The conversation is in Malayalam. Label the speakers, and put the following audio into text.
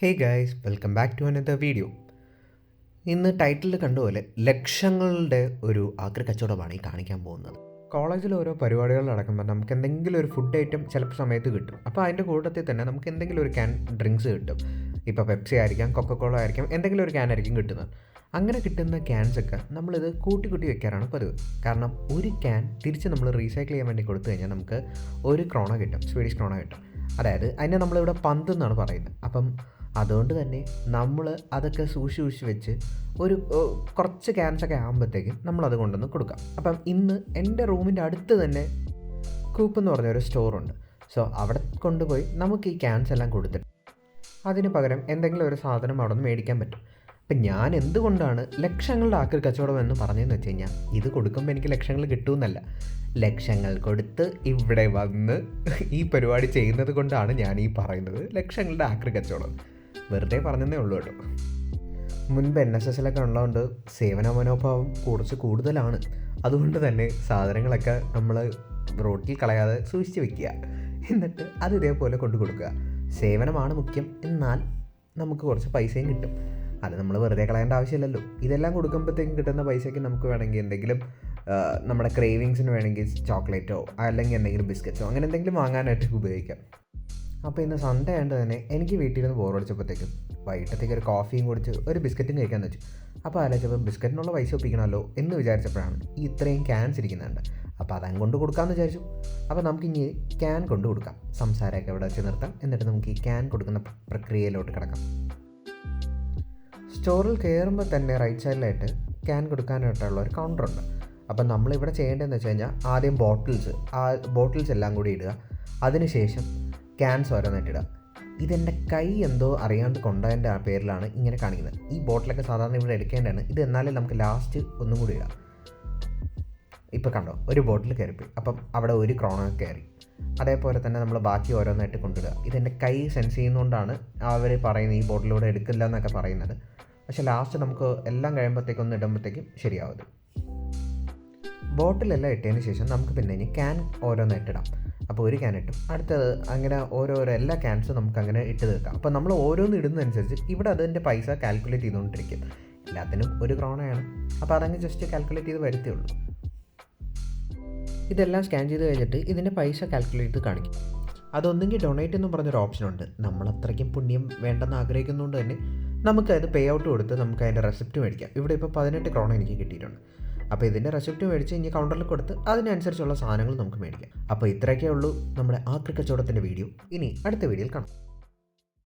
Speaker 1: Hey guys, welcome back to another video. ഇന്ന് ടൈറ്റിൽ കണ്ടുപോലെ ലക്ഷങ്ങളുടെ ഒരു ആക്രി കച്ചവടമാണ് ഈ കാണിക്കാൻ പോകുന്നത്. കോളേജിൽ ഓരോ പരിപാടികൾ നടക്കുമ്പോൾ നമുക്ക് എന്തെങ്കിലും ഒരു ഫുഡ് ഐറ്റം ചിലപ്പോൾ സമയത്ത് കിട്ടും. അപ്പോൾ അതിൻ്റെ കൂട്ടത്തിൽ തന്നെ നമുക്ക് എന്തെങ്കിലും ഒരു ക്യാൻ ഡ്രിങ്ക്സ് കിട്ടും. ഇപ്പോൾ പെപ്സി ആയിരിക്കാം, കൊക്കക്കോള ആയിരിക്കാം, എന്തെങ്കിലും ഒരു ക്യാൻ ആയിരിക്കും കിട്ടുന്നത്. അങ്ങനെ കിട്ടുന്ന ക്യാൻസൊക്കെ നമ്മളിത് കൂട്ടി വെക്കാറാണ് പതിവ്. കാരണം ഒരു ക്യാൻ തിരിച്ച് നമ്മൾ റീസൈക്കിൾ ചെയ്യാൻ വേണ്ടി കൊടുത്തു കഴിഞ്ഞാൽ നമുക്ക് ഒരു ക്രോണ കിട്ടും, സ്വീഡിഷ് ക്രോണ കിട്ടും. അതായത് അതിനെ നമ്മളിവിടെ പന്ത് എന്നാണ് പറയുന്നത്. അപ്പം അതുകൊണ്ട് തന്നെ നമ്മൾ അതൊക്കെ സൂക്ഷിച്ച് വെച്ച് ഒരു കുറച്ച് ക്യാൻസൊക്കെ ആകുമ്പോഴത്തേക്കും നമ്മളത് കൊണ്ടുവന്ന് കൊടുക്കാം. അപ്പം ഇന്ന് എൻ്റെ റൂമിൻ്റെ അടുത്ത് തന്നെ കൂപ്പ് എന്ന് പറഞ്ഞൊരു സ്റ്റോറുണ്ട്. സോ അവിടെ കൊണ്ടുപോയി നമുക്ക് ഈ ക്യാൻസ് എല്ലാം കൊടുത്തിട്ട് അതിന് പകരം എന്തെങ്കിലും ഒരു സാധനം അവിടെ നിന്ന് മേടിക്കാൻ പറ്റും. അപ്പം ഞാൻ എന്തുകൊണ്ടാണ് ലക്ഷങ്ങളുടെ ആക്രി കച്ചവടം എന്ന് പറഞ്ഞതെന്ന് വെച്ച് കഴിഞ്ഞാൽ, ഇത് കൊടുക്കുമ്പോൾ എനിക്ക് ലക്ഷങ്ങൾ കിട്ടുമെന്നല്ല, ലക്ഷങ്ങൾ കൊടുത്ത് ഇവിടെ വന്ന് ഈ പരിപാടി ചെയ്യുന്നത് കൊണ്ടാണ് ഞാൻ ഈ പറയുന്നത് ലക്ഷങ്ങളുടെ ആക്രി കച്ചവടം. വെറുതെ പറഞ്ഞതേ ഉള്ളൂ കേട്ടോ. മുൻപ് NSS ഉള്ളതുകൊണ്ട് സേവന മനോഭാവം കുറച്ച് കൂടുതലാണ്. അതുകൊണ്ട് തന്നെ സാധനങ്ങളൊക്കെ നമ്മൾ റോട്ടിൽ കളയാതെ സൂക്ഷിച്ച് വെക്കുക, എന്നിട്ട് അത് ഇതേപോലെ കൊണ്ടു കൊടുക്കുക. സേവനമാണ് മുഖ്യം, എന്നാൽ നമുക്ക് കുറച്ച് പൈസയും കിട്ടും. അത് നമ്മൾ വെറുതെ കളയേണ്ട ആവശ്യമില്ലല്ലോ. ഇതെല്ലാം കൊടുക്കുമ്പോഴത്തേക്കും കിട്ടുന്ന പൈസയ്ക്ക് നമുക്ക് വേണമെങ്കിൽ എന്തെങ്കിലും നമ്മുടെ ക്രേവിങ്സിന് വേണമെങ്കിൽ ചോക്ലേറ്റോ അല്ലെങ്കിൽ എന്തെങ്കിലും ബിസ്ക്കറ്റോ അങ്ങനെ എന്തെങ്കിലും വാങ്ങാനായിട്ട് ഉപയോഗിക്കാം. അപ്പോൾ ഇന്ന് സൺഡേ ആയതുകൊണ്ട് തന്നെ എനിക്ക് വീട്ടിൽ നിന്ന് ബോറടിച്ചപ്പോഴത്തേക്കും വൈകിട്ടത്തേക്ക് ഒരു കോഫിയും കുടിച്ച് ഒരു ബിസ്ക്കറ്റും കഴിക്കാമെന്ന് വെച്ചു. അപ്പോൾ ആലോചിച്ചപ്പോൾ ബിസ്ക്കറ്റിനുള്ള പൈസ ഒപ്പിക്കണമല്ലോ എന്ന് വിചാരിച്ചപ്പോഴാണ് ഈ ഇത്രയും ക്യാൻസ് ഇരിക്കുന്നുണ്ട്. അപ്പോൾ അതങ്ങ് കൊണ്ട് കൊടുക്കാമെന്ന് വിചാരിച്ചു. അപ്പോൾ നമുക്കിനി ക്യാൻ കൊണ്ട് കൊടുക്കാം. സംസാരമൊക്കെ ഇവിടെ വെച്ച് നിർത്താം, എന്നിട്ട് നമുക്ക് ഈ ക്യാൻ കൊടുക്കുന്ന പ്രക്രിയയിലോട്ട് കിടക്കാം. സ്റ്റോറിൽ കയറുമ്പോൾ തന്നെ റൈറ്റ് സൈഡിലായിട്ട് ക്യാൻ കൊടുക്കാനായിട്ടുള്ള ഒരു കൗണ്ടറുണ്ട്. അപ്പം നമ്മളിവിടെ ചെയ്യേണ്ടതെന്ന് വെച്ച് കഴിഞ്ഞാൽ ആദ്യം ബോട്ടിൽസ് എല്ലാം കൂടി ഇടുക. അതിനുശേഷം ക്യാൻസ് ഓരോന്നിട്ടിടുക. ഇതെൻ്റെ കൈ എന്തോ അറിയാണ്ട് കൊണ്ടതിൻ്റെ പേരിലാണ് ഇങ്ങനെ കാണിക്കുന്നത്. ഈ ബോട്ടിലൊക്കെ സാധാരണ ഇവിടെ എടുക്കേണ്ടതാണ്. ഇത് എന്നാലും നമുക്ക് ലാസ്റ്റ് ഒന്നും കൂടി ഇടാം. ഇപ്പോൾ കണ്ടോ, ഒരു ബോട്ടിൽ കയറിപ്പോയി. അപ്പം അവിടെ ഒരു ക്രോണ കയറി. അതേപോലെ തന്നെ നമ്മൾ ബാക്കി ഓരോന്നായിട്ട് കൊണ്ടിടുക. ഇതെൻ്റെ കൈ സെൻസ് ചെയ്യുന്നതുകൊണ്ടാണ് അവർ പറയുന്നത് ഈ ബോട്ടിലൂടെ എടുക്കില്ല എന്നൊക്കെ പറയുന്നത്. പക്ഷേ ലാസ്റ്റ് നമുക്ക് എല്ലാം കഴിയുമ്പോഴത്തേക്കും ഒന്ന് ഇടുമ്പോഴത്തേക്കും ശരിയാവും. ബോട്ടിലെല്ലാം ഇട്ടതിന് ശേഷം നമുക്ക് പിന്നെ ഇനി ക്യാൻ ഓരോന്നായിട്ടിടാം. അപ്പോൾ ഒരു ക്യാൻ ഇട്ടും അടുത്തത് അങ്ങനെ ഓരോരോ എല്ലാ ക്യാൻസും നമുക്ക് അങ്ങനെ ഇട്ട് തീർക്കാം. അപ്പോൾ നമ്മൾ ഓരോന്ന് ഇടുന്നതനുസരിച്ച് ഇവിടെ അതിൻ്റെ പൈസ കാൽക്കുലേറ്റ് ചെയ്തുകൊണ്ടിരിക്കും. എല്ലാത്തിനും ഒരു ക്രോണയാണ്. അപ്പോൾ അതങ്ങ് ജസ്റ്റ് കാൽക്കുലേറ്റ് ചെയ്ത് വരുത്തേ ഉള്ളൂ. ഇതെല്ലാം സ്കാൻ ചെയ്ത് കഴിഞ്ഞിട്ട് ഇതിൻ്റെ പൈസ കാൽക്കുലേറ്റ് ചെയ്ത് കാണിക്കും. അതൊന്നെങ്കിൽ ഡൊണേറ്റ് എന്നും പറഞ്ഞൊരു ഓപ്ഷനുണ്ട്. നമ്മൾ അത്രയ്ക്കും പുണ്യം വേണ്ടെന്ന് ആഗ്രഹിക്കുന്നതുകൊണ്ട് തന്നെ നമുക്കത് പേ ഔട്ട് കൊടുത്ത് നമുക്ക് അതിൻ്റെ റെസിപ്റ്റ് മേടിക്കാം. ഇവിടെ ഇപ്പോൾ 18 ക്രോണ എനിക്ക് കിട്ടിയിട്ടുണ്ട്. അപ്പോൾ ഇതിൻ്റെ റെസിപ്റ്റ് മേടിച്ച് ഇനി കൗണ്ടറിൽ കൊടുത്ത് അതിനനുസരിച്ചുള്ള സാധനങ്ങൾ നമുക്ക് മേടിക്കാം. അപ്പോൾ ഇത്രയൊക്കെ ഉള്ളൂ നമ്മുടെ ആക്രി കച്ചവടത്തിൻ്റെ വീഡിയോ. ഇനി അടുത്ത വീഡിയോയിൽ കാണാം.